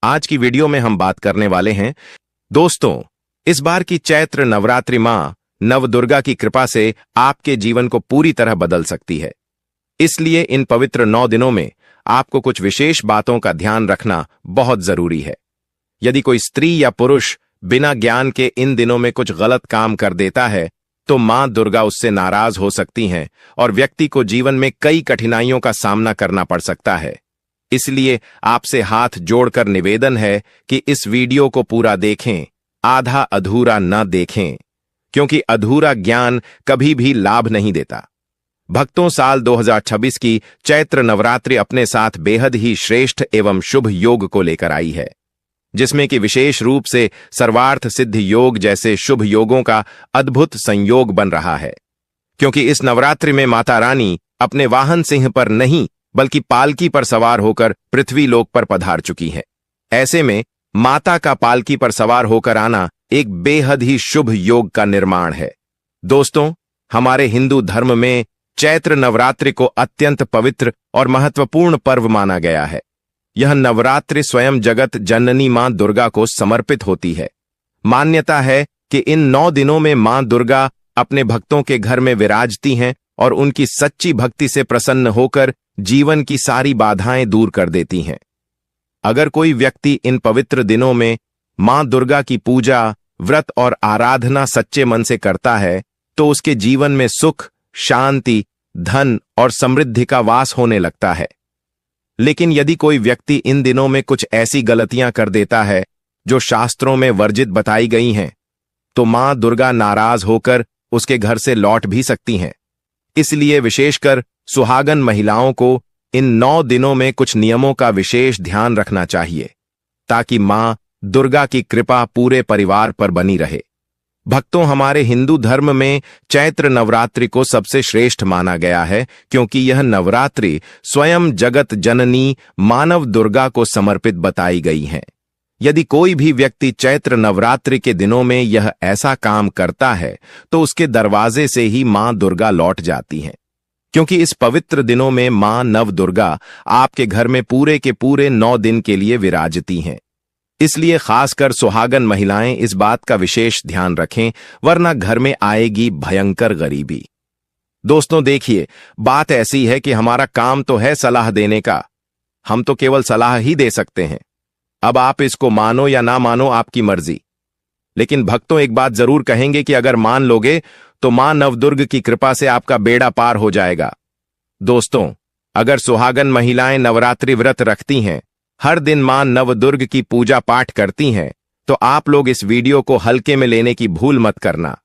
आज की वीडियो में हम बात करने वाले हैं दोस्तों, इस बार की चैत्र नवरात्रि मां नवदुर्गा की कृपा से आपके जीवन को पूरी तरह बदल सकती है। इसलिए इन पवित्र 9 दिनों में आपको कुछ विशेष बातों का ध्यान रखना बहुत जरूरी है। यदि कोई स्त्री या पुरुष बिना ज्ञान के इन दिनों में कुछ गलत काम कर देता है तो मां दुर्गा उससे नाराज हो सकती हैं और व्यक्ति को जीवन में कई कठिनाइयों का सामना करना पड़ सकता है। इसलिए आपसे हाथ जोड़कर निवेदन है कि इस वीडियो को पूरा देखें, आधा अधूरा न देखें, क्योंकि अधूरा ज्ञान कभी भी लाभ नहीं देता। भक्तों, साल 2026 की चैत्र नवरात्रि अपने साथ बेहद ही श्रेष्ठ एवं शुभ योग को लेकर आई है, जिसमें कि विशेष रूप से सर्वार्थ सिद्ध योग जैसे शुभ योगों का अद्भुत संयोग बन रहा है। क्योंकि इस नवरात्रि में माता रानी अपने वाहन सिंह पर नहीं बल्कि पालकी पर सवार होकर पृथ्वी लोक पर पधार चुकी है। ऐसे में माता का पालकी पर सवार होकर आना एक बेहद ही शुभ योग का निर्माण है। दोस्तों, हमारे हिंदू धर्म में चैत्र नवरात्रि को अत्यंत पवित्र और महत्वपूर्ण पर्व माना गया है। यह नवरात्रि स्वयं जगत जननी मां दुर्गा को समर्पित होती है। मान्यता है कि इन 9 दिनों में मां दुर्गा अपने भक्तों के घर में विराजती हैं और उनकी सच्ची भक्ति से प्रसन्न होकर जीवन की सारी बाधाएं दूर कर देती हैं। अगर कोई व्यक्ति इन पवित्र दिनों में मां दुर्गा की पूजा, व्रत और आराधना सच्चे मन से करता है तो उसके जीवन में सुख, शांति, धन और समृद्धि का वास होने लगता है। लेकिन यदि कोई व्यक्ति इन दिनों में कुछ ऐसी गलतियां कर देता है जो शास्त्रों में वर्जित बताई गई हैं, तो मां दुर्गा नाराज होकर उसके घर से लौट भी सकती हैं। इसलिए विशेषकर सुहागन महिलाओं को इन 9 दिनों में कुछ नियमों का विशेष ध्यान रखना चाहिए, ताकि मां दुर्गा की कृपा पूरे परिवार पर बनी रहे। भक्तों, हमारे हिंदू धर्म में चैत्र नवरात्रि को सबसे श्रेष्ठ माना गया है, क्योंकि यह नवरात्रि स्वयं जगत जननी मानव दुर्गा को समर्पित बताई गई है। यदि कोई भी व्यक्ति चैत्र नवरात्रि के दिनों में यह ऐसा काम करता है तो उसके दरवाजे से ही मां दुर्गा लौट जाती हैं, क्योंकि इस पवित्र दिनों में मां नव दुर्गा आपके घर में पूरे के पूरे 9 दिन के लिए विराजती हैं। इसलिए खासकर सुहागन महिलाएं इस बात का विशेष ध्यान रखें, वरना घर में आएगी भयंकर गरीबी। दोस्तों देखिए, बात ऐसी है कि हमारा काम तो है सलाह देने का, हम तो केवल सलाह ही दे सकते हैं। अब आप इसको मानो या ना मानो, आपकी मर्जी। लेकिन भक्तों, एक बात जरूर कहेंगे कि अगर मान लोगे तो मां नवदुर्ग की कृपा से आपका बेड़ा पार हो जाएगा। दोस्तों, अगर सुहागन महिलाएं नवरात्रि व्रत रखती हैं, हर दिन मां नवदुर्ग की पूजा पाठ करती हैं, तो आप लोग इस वीडियो को हल्के में लेने की भूल मत करना।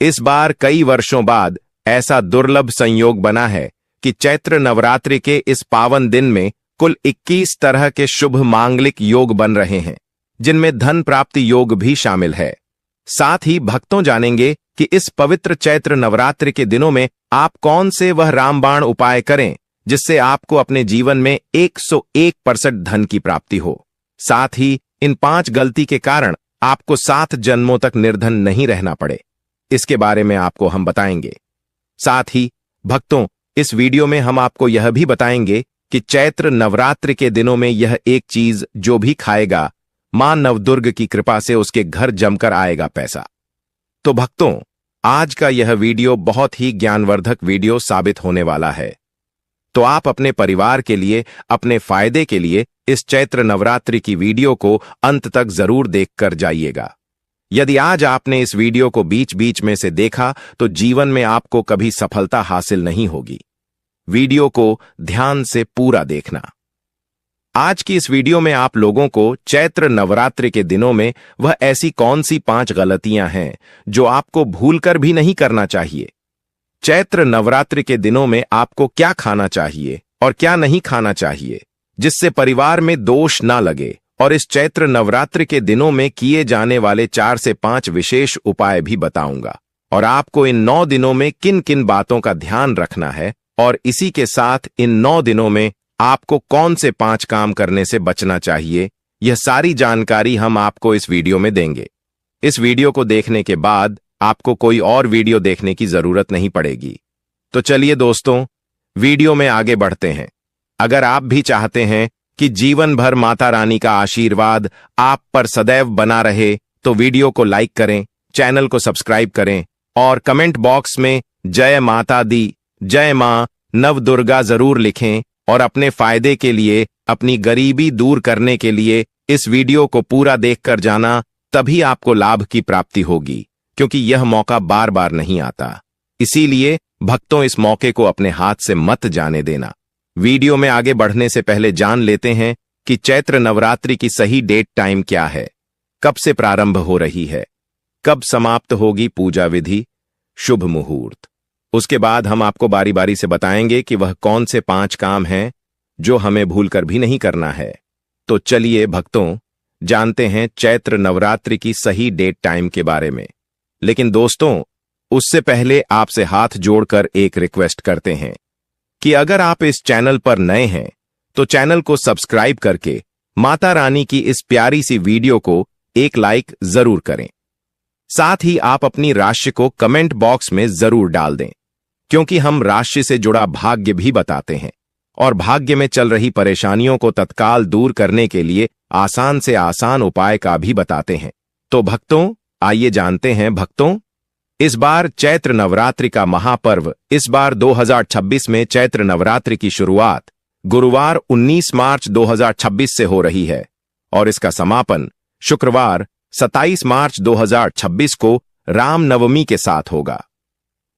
इस बार कई वर्षों बाद ऐसा दुर्लभ संयोग बना है कि चैत्र नवरात्रि के इस पावन दिन में कुल 21 तरह के शुभ मांगलिक योग बन रहे हैं, जिनमें धन प्राप्ति योग भी शामिल है। साथ ही भक्तों जानेंगे कि इस पवित्र चैत्र नवरात्रि के दिनों में आप कौन से वह रामबाण उपाय करें जिससे आपको अपने जीवन में 101% धन की प्राप्ति हो। साथ ही इन 5 गलती के कारण आपको 7 जन्मों तक निर्धन नहीं रहना पड़े, इसके बारे में आपको हम बताएंगे। साथ ही भक्तों, इस वीडियो में हम आपको यह भी बताएंगे कि चैत्र नवरात्रि के दिनों में यह एक चीज जो भी खाएगा, मां नवदुर्ग की कृपा से उसके घर जमकर आएगा पैसा। तो भक्तों, आज का यह वीडियो बहुत ही ज्ञानवर्धक वीडियो साबित होने वाला है। तो आप अपने परिवार के लिए, अपने फायदे के लिए इस चैत्र नवरात्रि की वीडियो को अंत तक जरूर देखकर जाइएगा। यदि आज आपने इस वीडियो को बीच बीच में से देखा तो जीवन में आपको कभी सफलता हासिल नहीं होगी। वीडियो को ध्यान से पूरा देखना। आज की इस वीडियो में आप लोगों को चैत्र नवरात्रि के दिनों में वह ऐसी कौन सी 5 गलतियां हैं जो आपको भूलकर भी नहीं करना चाहिए। चैत्र नवरात्रि के दिनों में आपको क्या खाना चाहिए और क्या नहीं खाना चाहिए, जिससे परिवार में दोष ना लगे, और इस चैत्र नवरात्रि के दिनों में किए जाने वाले 4 से 5 विशेष उपाय भी बताऊंगा, और आपको इन 9 दिनों में किन किन बातों का ध्यान रखना है, और इसी के साथ इन 9 दिनों में आपको कौन से 5 काम करने से बचना चाहिए, यह सारी जानकारी हम आपको इस वीडियो में देंगे। इस वीडियो को देखने के बाद आपको कोई और वीडियो देखने की जरूरत नहीं पड़ेगी। तो चलिए दोस्तों, वीडियो में आगे बढ़ते हैं। अगर आप भी चाहते हैं कि जीवन भर माता रानी का आशीर्वाद आप पर सदैव बना रहे, तो वीडियो को लाइक करें, चैनल को सब्सक्राइब करें और कमेंट बॉक्स में जय माता दी, जय मां नवदुर्गा जरूर लिखें। और अपने फायदे के लिए, अपनी गरीबी दूर करने के लिए इस वीडियो को पूरा देखकर जाना, तभी आपको लाभ की प्राप्ति होगी, क्योंकि यह मौका बार बार नहीं आता। इसीलिए भक्तों, इस मौके को अपने हाथ से मत जाने देना। वीडियो में आगे बढ़ने से पहले जान लेते हैं कि चैत्र नवरात्रि की सही डेट टाइम क्या है, कब से प्रारंभ हो रही है, कब समाप्त होगी पूजा विधि, शुभ मुहूर्त। उसके बाद हम आपको बारी बारी से बताएंगे कि वह कौन से 5 काम हैं जो हमें भूलकर भी नहीं करना है। तो चलिए भक्तों, जानते हैं चैत्र नवरात्रि की सही डेट टाइम के बारे में। लेकिन दोस्तों, उससे पहले आपसे हाथ जोड़कर एक रिक्वेस्ट करते हैं कि अगर आप इस चैनल पर नए हैं तो चैनल को सब्सक्राइब करके माता रानी की इस प्यारी सी वीडियो को एक लाइक जरूर करें। साथ ही आप अपनी राशि को कमेंट बॉक्स में जरूर डाल दें, क्योंकि हम राशि से जुड़ा भाग्य भी बताते हैं और भाग्य में चल रही परेशानियों को तत्काल दूर करने के लिए आसान से आसान उपाय का भी बताते हैं। तो भक्तों, आइए जानते हैं भक्तों, इस बार चैत्र नवरात्रि का महापर्व, इस बार 2026 में चैत्र नवरात्रि की शुरुआत गुरुवार 19 मार्च 2026 से हो रही है और इसका समापन शुक्रवार 27 मार्च 2026 को रामनवमी के साथ होगा।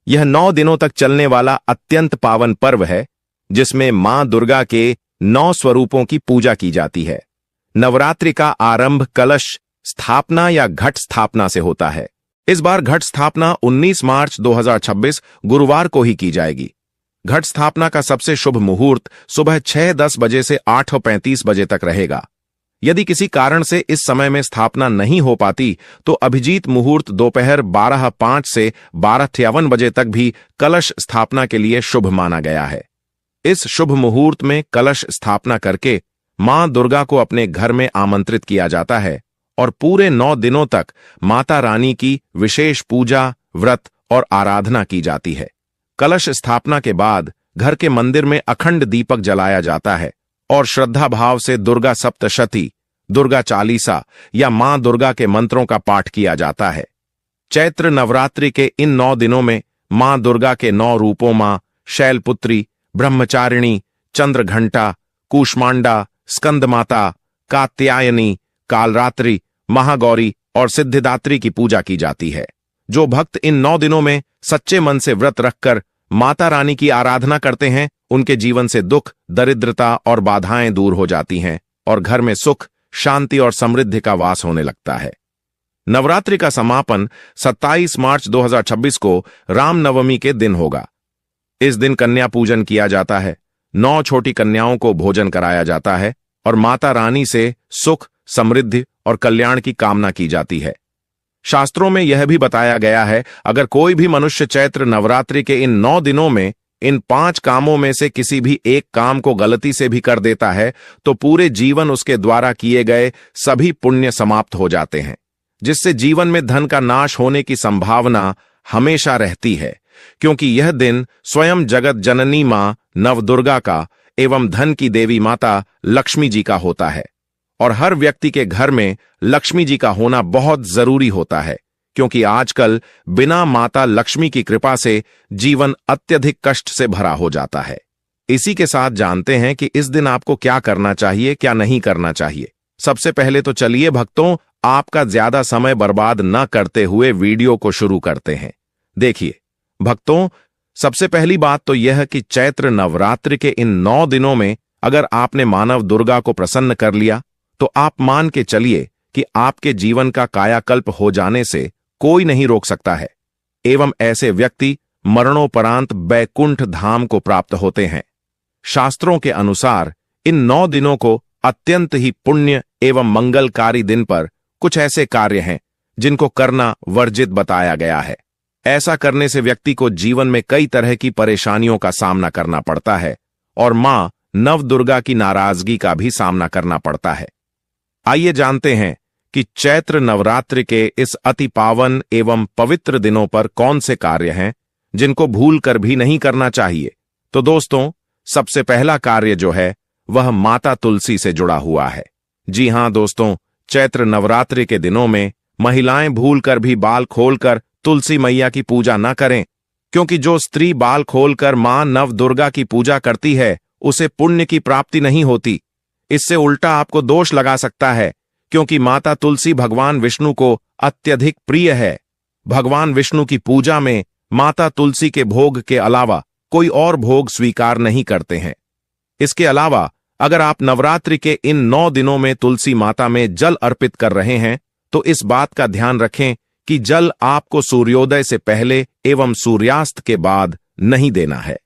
यह 9 दिनों तक चलने वाला अत्यंत पावन पर्व है, जिसमें मां दुर्गा के 9 स्वरूपों की पूजा की जाती है। नवरात्रि का आरंभ कलश स्थापना या घट स्थापना से होता है। इस बार घट स्थापना 19 मार्च 2026 गुरुवार को ही की जाएगी। घट स्थापना का सबसे शुभ मुहूर्त सुबह 6:10 बजे से 8:35 बजे तक रहेगा। यदि किसी कारण से इस समय में स्थापना नहीं हो पाती तो अभिजीत मुहूर्त दोपहर 12:05 से 12:53 बजे तक भी कलश स्थापना के लिए शुभ माना गया है। इस शुभ मुहूर्त में कलश स्थापना करके मां दुर्गा को अपने घर में आमंत्रित किया जाता है और पूरे 9 दिनों तक माता रानी की विशेष पूजा, व्रत और आराधना की जाती है। कलश स्थापना के बाद घर के मंदिर में अखंड दीपक जलाया जाता है और श्रद्धा भाव से दुर्गा सप्तशती, दुर्गा चालीसा या मां दुर्गा के मंत्रों का पाठ किया जाता है। चैत्र नवरात्रि के इन 9 दिनों में मां दुर्गा के 9 रूपों मां शैलपुत्री, ब्रह्मचारिणी, चंद्रघंटा, कूष्मांडा, स्कंदमाता, कात्यायनी, कालरात्रि, महागौरी और सिद्धिदात्री की पूजा की जाती है। जो भक्त इन 9 दिनों में सच्चे मन से व्रत रखकर माता रानी की आराधना करते हैं, उनके जीवन से दुख, दरिद्रता और बाधाएं दूर हो जाती हैं और घर में सुख, शांति और समृद्धि का वास होने लगता है। नवरात्रि का समापन 27 मार्च 2026 को रामनवमी के दिन होगा। इस दिन कन्या पूजन किया जाता है, 9 छोटी कन्याओं को भोजन कराया जाता है और माता रानी से सुख, समृद्धि और कल्याण की कामना की जाती है। शास्त्रों में यह भी बताया गया है, अगर कोई भी मनुष्य चैत्र नवरात्रि के इन 9 दिनों में इन 5 कामों में से किसी भी एक काम को गलती से भी कर देता है तो पूरे जीवन उसके द्वारा किए गए सभी पुण्य समाप्त हो जाते हैं, जिससे जीवन में धन का नाश होने की संभावना हमेशा रहती है, क्योंकि यह दिन स्वयं जगत जननी मां नवदुर्गा का एवं धन की देवी माता लक्ष्मी जी का होता है। और हर व्यक्ति के घर में लक्ष्मी जी का होना बहुत जरूरी होता है, क्योंकि आजकल बिना माता लक्ष्मी की कृपा से जीवन अत्यधिक कष्ट से भरा हो जाता है। इसी के साथ जानते हैं कि इस दिन आपको क्या करना चाहिए, क्या नहीं करना चाहिए। सबसे पहले तो चलिए भक्तों, आपका ज्यादा समय बर्बाद न करते हुए वीडियो को शुरू करते हैं। देखिए भक्तों, सबसे पहली बात तो यह कि चैत्र नवरात्रि के इन 9 दिनों में अगर आपने मानव दुर्गा को प्रसन्न कर लिया तो आप मान के चलिए कि आपके जीवन का कायाकल्प हो जाने से कोई नहीं रोक सकता है एवं ऐसे व्यक्ति मरणोपरांत बैकुंठ धाम को प्राप्त होते हैं। शास्त्रों के अनुसार इन 9 दिनों को अत्यंत ही पुण्य एवं मंगलकारी दिन पर कुछ ऐसे कार्य हैं जिनको करना वर्जित बताया गया है। ऐसा करने से व्यक्ति को जीवन में कई तरह की परेशानियों का सामना करना पड़ता है और मां नवदुर्गा की नाराजगी का भी सामना करना पड़ता है। आइए जानते हैं कि चैत्र नवरात्रि के इस अति पावन एवं पवित्र दिनों पर कौन से कार्य हैं जिनको भूल कर भी नहीं करना चाहिए। तो दोस्तों, सबसे पहला कार्य जो है वह माता तुलसी से जुड़ा हुआ है। जी हां दोस्तों, चैत्र नवरात्रि के दिनों में महिलाएं भूलकर भी बाल खोलकर तुलसी मैया की पूजा न करें, क्योंकि जो स्त्री बाल खोलकर मां नव दुर्गा की पूजा करती है उसे पुण्य की प्राप्ति नहीं होती। इससे उल्टा आपको दोष लगा सकता है, क्योंकि माता तुलसी भगवान विष्णु को अत्यधिक प्रिय है। भगवान विष्णु की पूजा में माता तुलसी के भोग के अलावा कोई और भोग स्वीकार नहीं करते हैं। इसके अलावा अगर आप नवरात्रि के इन 9 दिनों में तुलसी माता में जल अर्पित कर रहे हैं तो इस बात का ध्यान रखें कि जल आपको सूर्योदय से पहले एवं सूर्यास्त के बाद नहीं देना है,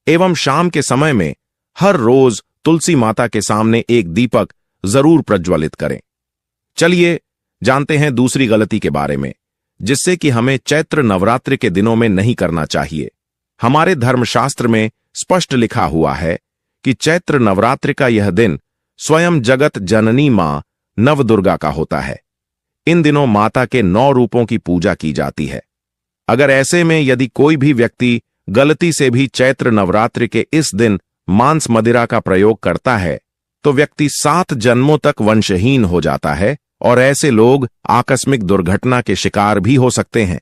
एवं शाम के समय में हर रोज तुलसी माता के सामने एक दीपक जरूर प्रज्वलित करें। चलिए जानते हैं दूसरी गलती के बारे में, जिससे कि हमें चैत्र नवरात्रि के दिनों में नहीं करना चाहिए। हमारे धर्मशास्त्र में स्पष्ट लिखा हुआ है कि चैत्र नवरात्रि का यह दिन स्वयं जगत जननी मां नवदुर्गा का होता है। इन दिनों माता के 9 रूपों की पूजा की जाती है। अगर ऐसे में यदि कोई भी व्यक्ति गलती से भी चैत्र नवरात्रि के इस दिन मांस मदिरा का प्रयोग करता है तो व्यक्ति 7 जन्मों तक वंशहीन हो जाता है और ऐसे लोग आकस्मिक दुर्घटना के शिकार भी हो सकते हैं।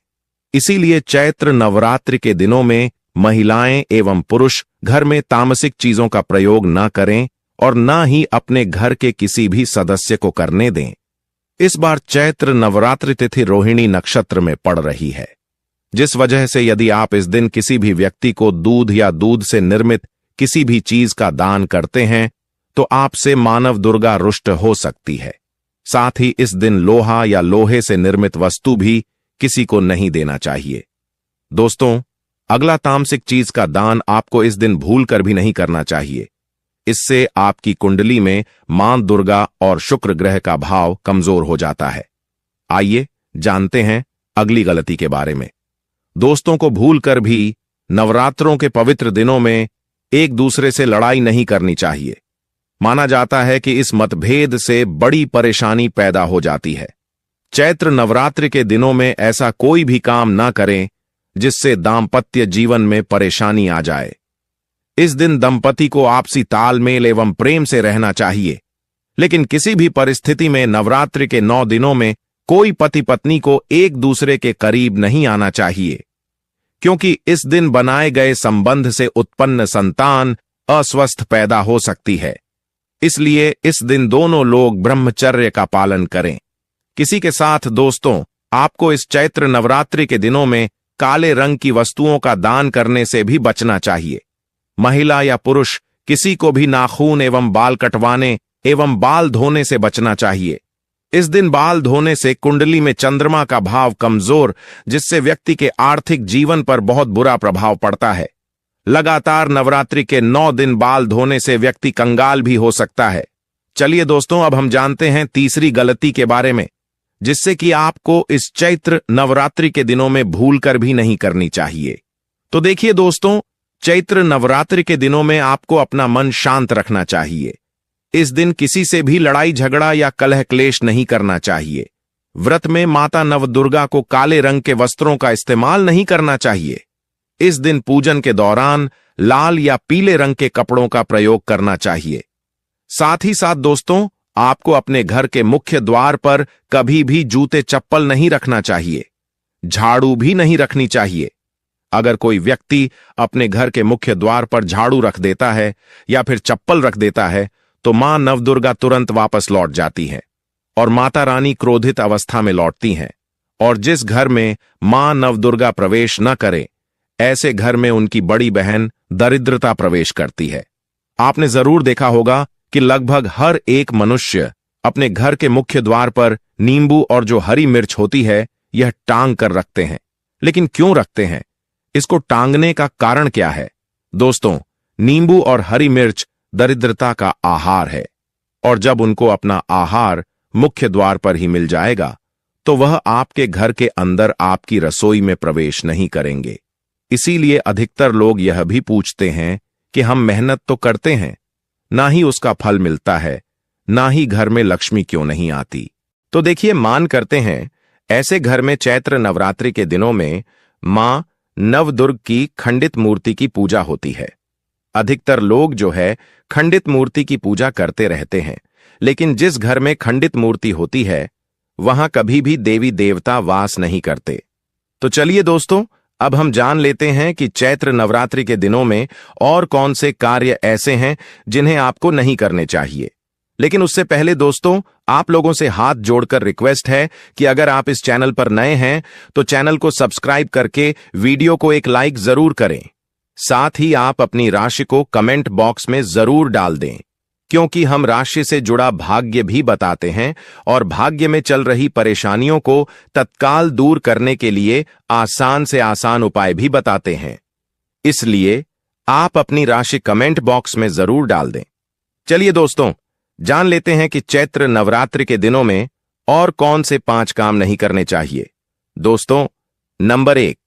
इसीलिए चैत्र नवरात्रि के दिनों में महिलाएं एवं पुरुष घर में तामसिक चीजों का प्रयोग न करें और न ही अपने घर के किसी भी सदस्य को करने दें। इस बार चैत्र नवरात्रि तिथि रोहिणी नक्षत्र में पड़ रही है, जिस वजह से यदि आप इस दिन किसी भी व्यक्ति को दूध या दूध से निर्मित किसी भी चीज का दान करते हैं तो आपसे मानव दुर्गा रुष्ट हो सकती है। साथ ही इस दिन लोहा या लोहे से निर्मित वस्तु भी किसी को नहीं देना चाहिए। दोस्तों, अगला तामसिक चीज का दान आपको इस दिन भूलकर भी नहीं करना चाहिए। इससे आपकी कुंडली में मां दुर्गा और शुक्र ग्रह का भाव कमजोर हो जाता है। आइए जानते हैं अगली गलती के बारे में। दोस्तों को भूलकर भी नवरात्रों के पवित्र दिनों में एक दूसरे से लड़ाई नहीं करनी चाहिए। माना जाता है कि इस मतभेद से बड़ी परेशानी पैदा हो जाती है। चैत्र नवरात्रि के दिनों में ऐसा कोई भी काम ना करें जिससे दाम्पत्य जीवन में परेशानी आ जाए। इस दिन दंपति को आपसी तालमेल एवं प्रेम से रहना चाहिए, लेकिन किसी भी परिस्थिति में नवरात्रि के 9 दिनों में कोई पति पत्नी को एक दूसरे के करीब नहीं आना चाहिए, क्योंकि इस दिन बनाए गए संबंध से उत्पन्न संतान अस्वस्थ पैदा हो सकती है। इसलिए इस दिन दोनों लोग ब्रह्मचर्य का पालन करें। किसी के साथ दोस्तों, आपको इस चैत्र नवरात्रि के दिनों में काले रंग की वस्तुओं का दान करने से भी बचना चाहिए। महिला या पुरुष किसी को भी नाखून एवं बाल कटवाने एवं बाल धोने से बचना चाहिए। इस दिन बाल धोने से कुंडली में चंद्रमा का भाव कमजोर, जिससे व्यक्ति के आर्थिक जीवन पर बहुत बुरा प्रभाव पड़ता है। लगातार नवरात्रि के 9 दिन बाल धोने से व्यक्ति कंगाल भी हो सकता है। चलिए दोस्तों, अब हम जानते हैं तीसरी गलती के बारे में, जिससे कि आपको इस चैत्र नवरात्रि के दिनों में भूलकर भी नहीं करनी चाहिए। तो देखिए दोस्तों, चैत्र नवरात्रि के दिनों में आपको अपना मन शांत रखना चाहिए। इस दिन किसी से भी लड़ाई झगड़ा या कलह क्लेश नहीं करना चाहिए। व्रत में माता नवदुर्गा को काले रंग के वस्त्रों का इस्तेमाल नहीं करना चाहिए। इस दिन पूजन के दौरान लाल या पीले रंग के कपड़ों का प्रयोग करना चाहिए। साथ ही साथ दोस्तों, आपको अपने घर के मुख्य द्वार पर कभी भी जूते चप्पल नहीं रखना चाहिए। झाड़ू भी नहीं रखनी चाहिए। अगर कोई व्यक्ति अपने घर के मुख्य द्वार पर झाड़ू रख देता है या फिर चप्पल रख देता है तो मां नवदुर्गा तुरंत वापस लौट जाती है और माता रानी क्रोधित अवस्था में लौटती हैं। और जिस घर में मां नवदुर्गा प्रवेश न करे, ऐसे घर में उनकी बड़ी बहन दरिद्रता प्रवेश करती है। आपने जरूर देखा होगा कि लगभग हर एक मनुष्य अपने घर के मुख्य द्वार पर नींबू और जो हरी मिर्च होती है यह टांग कर रखते हैं। लेकिन क्यों रखते हैं? इसको टांगने का कारण क्या है? दोस्तों, नींबू और हरी मिर्च दरिद्रता का आहार है, और जब उनको अपना आहार मुख्य द्वार पर ही मिल जाएगा तो वह आपके घर के अंदर आपकी रसोई में प्रवेश नहीं करेंगे। इसीलिए अधिकतर लोग यह भी पूछते हैं कि हम मेहनत तो करते हैं, ना ही उसका फल मिलता है, ना ही घर में लक्ष्मी क्यों नहीं आती। तो देखिए, मान करते हैं ऐसे घर में चैत्र नवरात्रि के दिनों में मां नवदुर्ग की खंडित मूर्ति की पूजा होती है। अधिकतर लोग जो है खंडित मूर्ति की पूजा करते रहते हैं, लेकिन जिस घर में खंडित मूर्ति होती है वहां कभी भी देवी देवता वास नहीं करते। तो चलिए दोस्तों, अब हम जान लेते हैं कि चैत्र नवरात्रि के दिनों में और कौन से कार्य ऐसे हैं जिन्हें आपको नहीं करने चाहिए। लेकिन उससे पहले दोस्तों, आप लोगों से हाथ जोड़कर रिक्वेस्ट है कि अगर आप इस चैनल पर नए हैं तो चैनल को सब्सक्राइब करके वीडियो को एक लाइक जरूर करें। साथ ही आप अपनी राशि को कमेंट बॉक्स में जरूर डाल दें, क्योंकि हम राशि से जुड़ा भाग्य भी बताते हैं और भाग्य में चल रही परेशानियों को तत्काल दूर करने के लिए आसान से आसान उपाय भी बताते हैं। इसलिए आप अपनी राशि कमेंट बॉक्स में जरूर डाल दें। चलिए दोस्तों, जान लेते हैं कि चैत्र नवरात्रि के दिनों में और कौन से 5 काम नहीं करने चाहिए। दोस्तों, नंबर 1,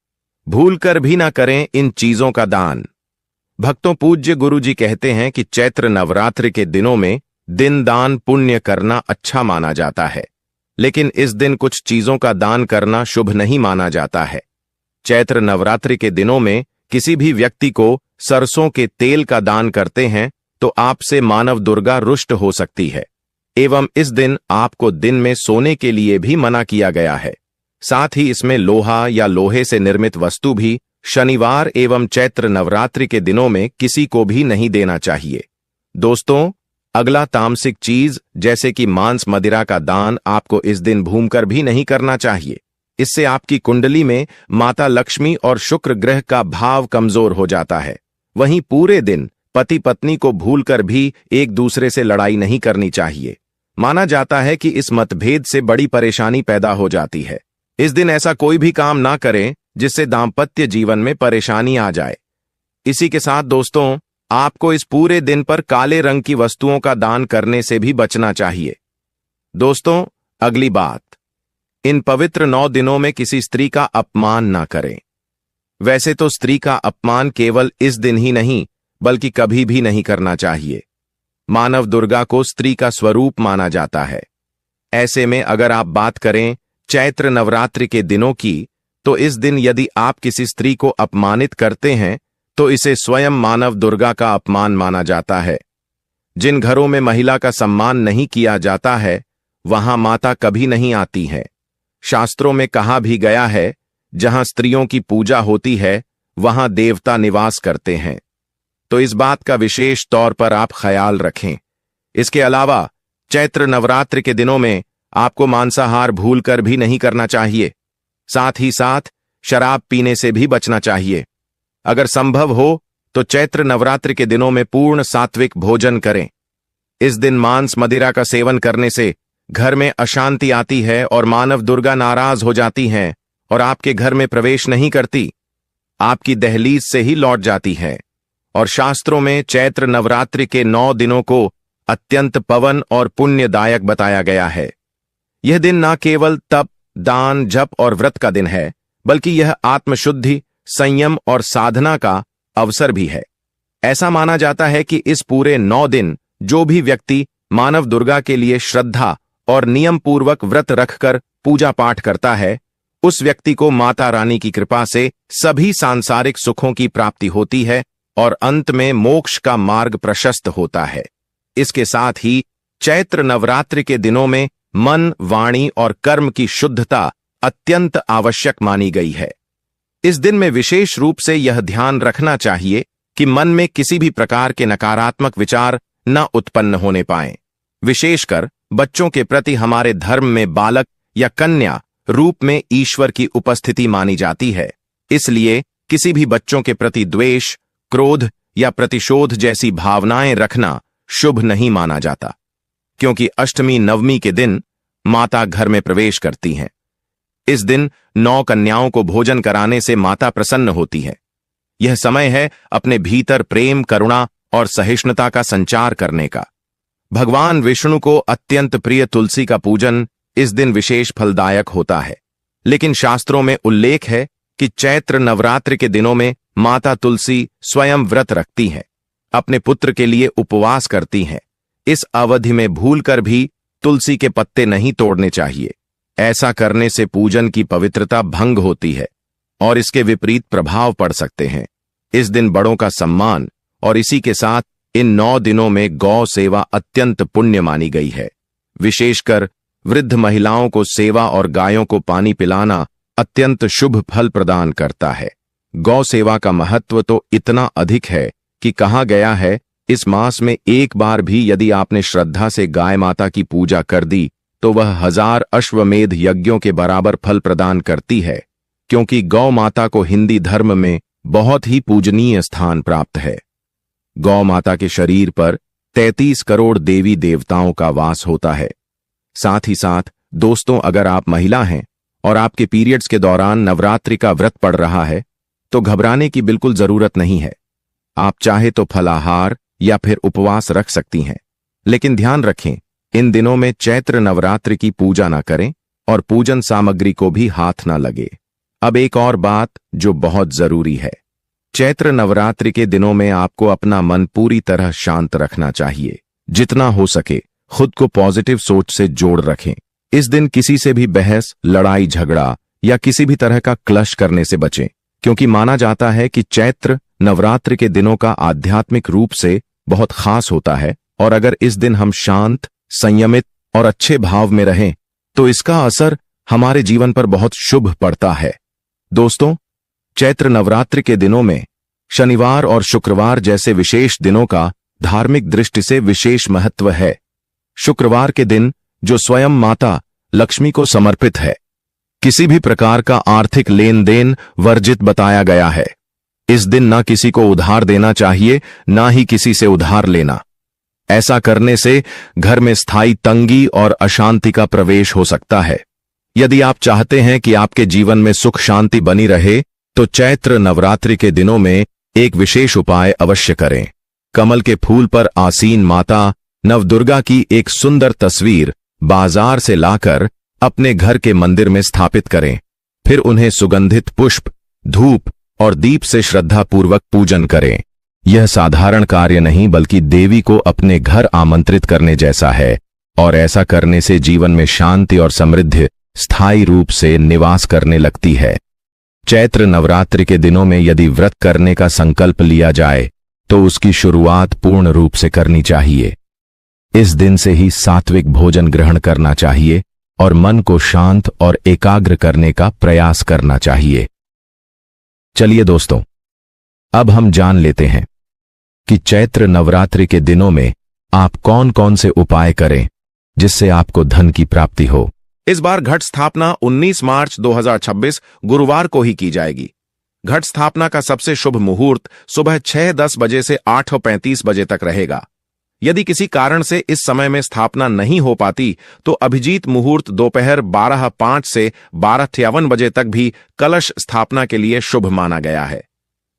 भूलकर भी ना करें इन चीजों का दान। भक्तों, पूज्य गुरु जी कहते हैं कि चैत्र नवरात्रि के दिनों में दिन दान पुण्य करना अच्छा माना जाता है, लेकिन इस दिन कुछ चीजों का दान करना शुभ नहीं माना जाता है। चैत्र नवरात्रि के दिनों में किसी भी व्यक्ति को सरसों के तेल का दान करते हैं तो आपसे मानव दुर्गा रुष्ट हो सकती है, एवं इस दिन आपको दिन में सोने के लिए भी मना किया गया है। साथ ही इसमें लोहा या लोहे से निर्मित वस्तु भी शनिवार एवं चैत्र नवरात्रि के दिनों में किसी को भी नहीं देना चाहिए। दोस्तों, अगला तामसिक चीज जैसे कि मांस मदिरा का दान आपको इस दिन भूलकर भी नहीं करना चाहिए। इससे आपकी कुंडली में माता लक्ष्मी और शुक्र ग्रह का भाव कमजोर हो जाता है। वहीं पूरे दिन पति पत्नी को भूलकर भी एक दूसरे से लड़ाई नहीं करनी चाहिए। माना जाता है कि इस मतभेद से बड़ी परेशानी पैदा हो जाती है। इस दिन ऐसा कोई भी काम ना करें जिससे दाम्पत्य जीवन में परेशानी आ जाए। इसी के साथ दोस्तों, आपको इस पूरे दिन पर काले रंग की वस्तुओं का दान करने से भी बचना चाहिए। दोस्तों, अगली बात, इन पवित्र 9 दिनों में किसी स्त्री का अपमान ना करें। वैसे तो स्त्री का अपमान केवल इस दिन ही नहीं बल्कि कभी भी नहीं करना चाहिए। मानव दुर्गा को स्त्री का स्वरूप माना जाता है। ऐसे में अगर आप बात करें चैत्र नवरात्रि के दिनों की, तो इस दिन यदि आप किसी स्त्री को अपमानित करते हैं तो इसे स्वयं मानव दुर्गा का अपमान माना जाता है। जिन घरों में महिला का सम्मान नहीं किया जाता है वहां माता कभी नहीं आती है। शास्त्रों में कहा भी गया है, जहां स्त्रियों की पूजा होती है वहां देवता निवास करते हैं। तो इस बात का विशेष तौर पर आप ख्याल रखें। इसके अलावा चैत्र नवरात्रि के दिनों में आपको मांसाहार भूलकर भी नहीं करना चाहिए। साथ ही साथ शराब पीने से भी बचना चाहिए। अगर संभव हो तो चैत्र नवरात्रि के दिनों में पूर्ण सात्विक भोजन करें। इस दिन मांस मदिरा का सेवन करने से घर में अशांति आती है और मानव दुर्गा नाराज हो जाती हैं और आपके घर में प्रवेश नहीं करती, आपकी दहलीज से ही लौट जाती है। और शास्त्रों में चैत्र नवरात्रि के 9 दिनों को अत्यंत पवन और पुण्यदायक बताया गया है। यह दिन न केवल तप, दान, जप और व्रत का दिन है, बल्कि यह आत्मशुद्धि, संयम और साधना का अवसर भी है। ऐसा माना जाता है कि इस पूरे 9 दिन जो भी व्यक्ति मानव दुर्गा के लिए श्रद्धा और नियम पूर्वक व्रत रखकर पूजा पाठ करता है, उस व्यक्ति को माता रानी की कृपा से सभी सांसारिक सुखों की प्राप्ति होती है और अंत में मोक्ष का मार्ग प्रशस्त होता है। इसके साथ ही चैत्र नवरात्रि के दिनों में मन, वाणी और कर्म की शुद्धता अत्यंत आवश्यक मानी गई है। इस दिन में विशेष रूप से यह ध्यान रखना चाहिए कि मन में किसी भी प्रकार के नकारात्मक विचार न उत्पन्न होने पाएं। विशेषकर बच्चों के प्रति हमारे धर्म में बालक या कन्या रूप में ईश्वर की उपस्थिति मानी जाती है। इसलिए किसी भी बच्चों के प्रति द्वेष, क्रोध या प्रतिशोध जैसी भावनाएं रखना शुभ नहीं माना जाता, क्योंकि अष्टमी नवमी के दिन माता घर में प्रवेश करती हैं। इस दिन 9 कन्याओं को भोजन कराने से माता प्रसन्न होती है। यह समय है अपने भीतर प्रेम, करुणा और सहिष्णुता का संचार करने का। भगवान विष्णु को अत्यंत प्रिय तुलसी का पूजन इस दिन विशेष फलदायक होता है। लेकिन शास्त्रों में उल्लेख है कि चैत्र नवरात्रि के दिनों में माता तुलसी स्वयं व्रत रखती हैं, अपने पुत्र के लिए उपवास करती हैं। इस अवधि में भूलकर भी तुलसी के पत्ते नहीं तोड़ने चाहिए। ऐसा करने से पूजन की पवित्रता भंग होती है और इसके विपरीत प्रभाव पड़ सकते हैं। इस दिन बड़ों का सम्मान और इसी के साथ इन 9 दिनों में गौ सेवा अत्यंत पुण्य मानी गई है। विशेषकर वृद्ध महिलाओं को सेवा और गायों को पानी पिलाना अत्यंत शुभ फल प्रदान करता है। गौ सेवा का महत्व तो इतना अधिक है कि कहा गया है, इस मास में एक बार भी यदि आपने श्रद्धा से गाय माता की पूजा कर दी तो वह 1000 अश्वमेध यज्ञों के बराबर फल प्रदान करती है, क्योंकि गौ माता को हिंदी धर्म में बहुत ही पूजनीय स्थान प्राप्त है। गौ माता के शरीर पर 33 करोड़ देवी देवताओं का वास होता है। साथ ही साथ दोस्तों, अगर आप महिला हैं और आपके पीरियड्स के दौरान नवरात्रि का व्रत पड़ रहा है तो घबराने की बिल्कुल जरूरत नहीं है। आप चाहे तो फलाहार या फिर उपवास रख सकती हैं, लेकिन ध्यान रखें, इन दिनों में चैत्र नवरात्रि की पूजा ना करें और पूजन सामग्री को भी हाथ ना लगे। अब एक और बात जो बहुत जरूरी है, चैत्र नवरात्रि के दिनों में आपको अपना मन पूरी तरह शांत रखना चाहिए। जितना हो सके खुद को पॉजिटिव सोच से जोड़ रखें। इस दिन किसी से भी बहस, लड़ाई झगड़ा या किसी भी तरह का क्लश करने से बचें, क्योंकि माना जाता है कि चैत्र नवरात्रि के दिनों का आध्यात्मिक रूप से बहुत खास होता है और अगर इस दिन हम शांत, संयमित और अच्छे भाव में रहें तो इसका असर हमारे जीवन पर बहुत शुभ पड़ता है। दोस्तों, चैत्र नवरात्रि के दिनों में शनिवार और शुक्रवार जैसे विशेष दिनों का धार्मिक दृष्टि से विशेष महत्व है। शुक्रवार के दिन जो स्वयं माता लक्ष्मी को समर्पित है, किसी भी प्रकार का आर्थिक लेन देन वर्जित बताया गया है। इस दिन न किसी को उधार देना चाहिए, ना ही किसी से उधार लेना। ऐसा करने से घर में स्थायी तंगी और अशांति का प्रवेश हो सकता है। यदि आप चाहते हैं कि आपके जीवन में सुख शांति बनी रहे तो चैत्र नवरात्रि के दिनों में एक विशेष उपाय अवश्य करें। कमल के फूल पर आसीन माता नवदुर्गा की एक सुंदर तस्वीर बाजार से लाकर अपने घर के मंदिर में स्थापित करें। फिर उन्हें सुगंधित पुष्प, धूप और दीप से श्रद्धापूर्वक पूजन करें। यह साधारण कार्य नहीं बल्कि देवी को अपने घर आमंत्रित करने जैसा है और ऐसा करने से जीवन में शांति और समृद्धि स्थायी रूप से निवास करने लगती है। चैत्र नवरात्रि के दिनों में यदि व्रत करने का संकल्प लिया जाए तो उसकी शुरुआत पूर्ण रूप से करनी चाहिए। इस दिन से ही सात्विक भोजन ग्रहण करना चाहिए और मन को शांत और एकाग्र करने का प्रयास करना चाहिए। चलिए दोस्तों, अब हम जान लेते हैं कि चैत्र नवरात्रि के दिनों में आप कौन कौन से उपाय करें जिससे आपको धन की प्राप्ति हो। इस बार घट स्थापना 19 मार्च 2026 गुरुवार को ही की जाएगी। घट स्थापना का सबसे शुभ मुहूर्त सुबह 6:10 बजे से 8:35 बजे तक रहेगा। यदि किसी कारण से इस समय में स्थापना नहीं हो पाती तो अभिजीत मुहूर्त दोपहर 12:05 से 12:53 बजे तक भी कलश स्थापना के लिए शुभ माना गया है।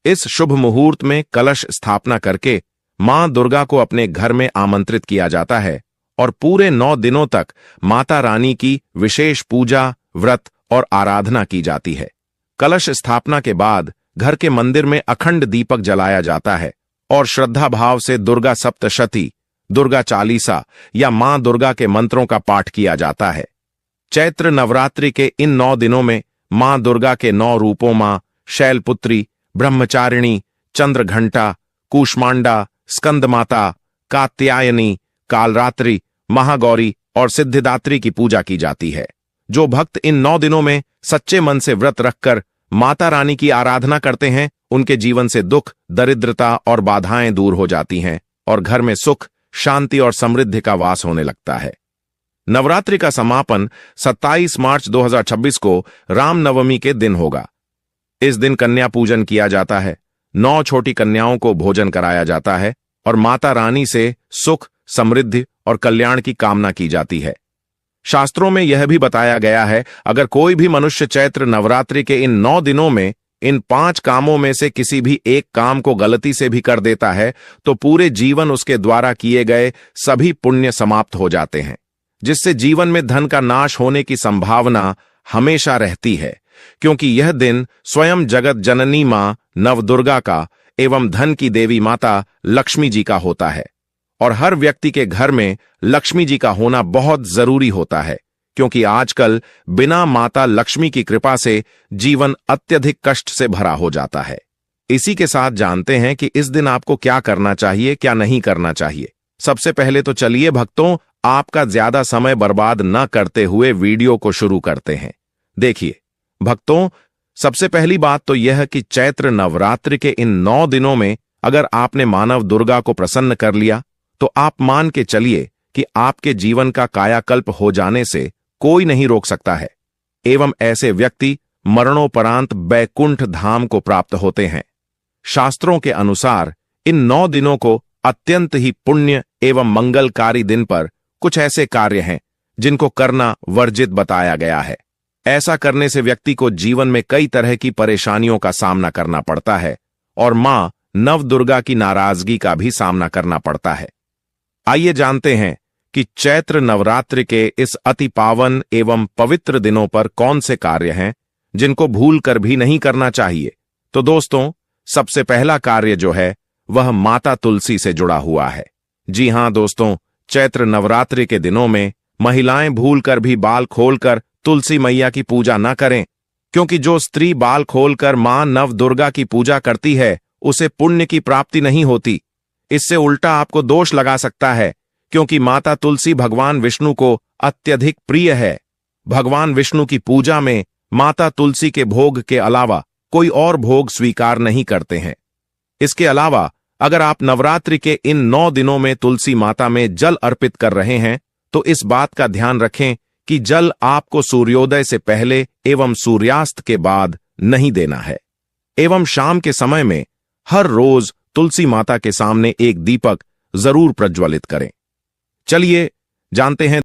इस शुभ मुहूर्त में कलश स्थापना करके मां दुर्गा को अपने घर में आमंत्रित किया जाता है और पूरे 9 दिनों तक माता रानी की विशेष पूजा, व्रत और आराधना की जाती है। कलश स्थापना के बाद घर के मंदिर में अखंड दीपक जलाया जाता है और श्रद्धा भाव से दुर्गा सप्तशती, दुर्गा चालीसा या मां दुर्गा के मंत्रों का पाठ किया जाता है। चैत्र नवरात्रि के इन 9 दिनों में मां दुर्गा के 9 रूपों मां शैलपुत्री, ब्रह्मचारिणी, चंद्रघंटा, कूष्मांडा, स्कंदमाता, कात्यायनी, कालरात्रि, महागौरी और सिद्धिदात्री की पूजा की जाती है। जो भक्त इन 9 दिनों में सच्चे मन से व्रत रखकर माता रानी की आराधना करते हैं, उनके जीवन से दुख, दरिद्रता और बाधाएं दूर हो जाती हैं और घर में सुख, शांति और समृद्धि का वास होने लगता है। नवरात्रि का समापन 27 मार्च 2026 को रामनवमी के दिन होगा। इस दिन कन्या पूजन किया जाता है। 9 छोटी कन्याओं को भोजन कराया जाता है और माता रानी से सुख, समृद्धि और कल्याण की कामना की जाती है। शास्त्रों में यह भी बताया गया है, अगर कोई भी मनुष्य चैत्र नवरात्रि के इन 9 दिनों में इन 5 कामों में से किसी भी एक काम को गलती से भी कर देता है तो पूरे जीवन उसके द्वारा किए गए सभी पुण्य समाप्त हो जाते हैं, जिससे जीवन में धन का नाश होने की संभावना हमेशा रहती है, क्योंकि यह दिन स्वयं जगत जननी मां नवदुर्गा का एवं धन की देवी माता लक्ष्मी जी का होता है। और हर व्यक्ति के घर में लक्ष्मी जी का होना बहुत जरूरी होता है, क्योंकि आजकल बिना माता लक्ष्मी की कृपा से जीवन अत्यधिक कष्ट से भरा हो जाता है। इसी के साथ जानते हैं कि इस दिन आपको क्या करना चाहिए, क्या नहीं करना चाहिए। सबसे पहले तो चलिए भक्तों, आपका ज्यादा समय बर्बाद न करते हुए वीडियो को शुरू करते हैं। देखिए भक्तों, सबसे पहली बात तो यह कि चैत्र नवरात्रि के इन 9 दिनों में अगर आपने मानव दुर्गा को प्रसन्न कर लिया तो आप मान के चलिए कि आपके जीवन का कायाकल्प हो जाने से कोई नहीं रोक सकता है, एवं ऐसे व्यक्ति मरणोपरांत बैकुंठ धाम को प्राप्त होते हैं। शास्त्रों के अनुसार इन 9 दिनों को अत्यंत ही पुण्य एवं मंगलकारी दिन पर कुछ ऐसे कार्य हैं जिनको करना वर्जित बताया गया है। ऐसा करने से व्यक्ति को जीवन में कई तरह की परेशानियों का सामना करना पड़ता है और मां नव दुर्गा की नाराजगी का भी सामना करना पड़ता है। आइए जानते हैं कि चैत्र नवरात्रि के इस अति पावन एवं पवित्र दिनों पर कौन से कार्य हैं जिनको भूल कर भी नहीं करना चाहिए। तो दोस्तों, सबसे पहला कार्य जो है वह माता तुलसी से जुड़ा हुआ है। जी हां दोस्तों, चैत्र नवरात्रि के दिनों में महिलाएं भूलकर भी बाल खोलकर तुलसी मैया की पूजा न करें, क्योंकि जो स्त्री बाल खोलकर मां नव दुर्गा की पूजा करती है उसे पुण्य की प्राप्ति नहीं होती। इससे उल्टा आपको दोष लगा सकता है, क्योंकि माता तुलसी भगवान विष्णु को अत्यधिक प्रिय है। भगवान विष्णु की पूजा में माता तुलसी के भोग के अलावा कोई और भोग स्वीकार नहीं करते हैं। इसके अलावा अगर आप नवरात्रि के इन 9 दिनों में तुलसी माता में जल अर्पित कर रहे हैं तो इस बात का ध्यान रखें कि जल आपको सूर्योदय से पहले एवं सूर्यास्त के बाद नहीं देना है, एवं शाम के समय में हर रोज तुलसी माता के सामने एक दीपक जरूर प्रज्वलित करें। चलिए जानते हैं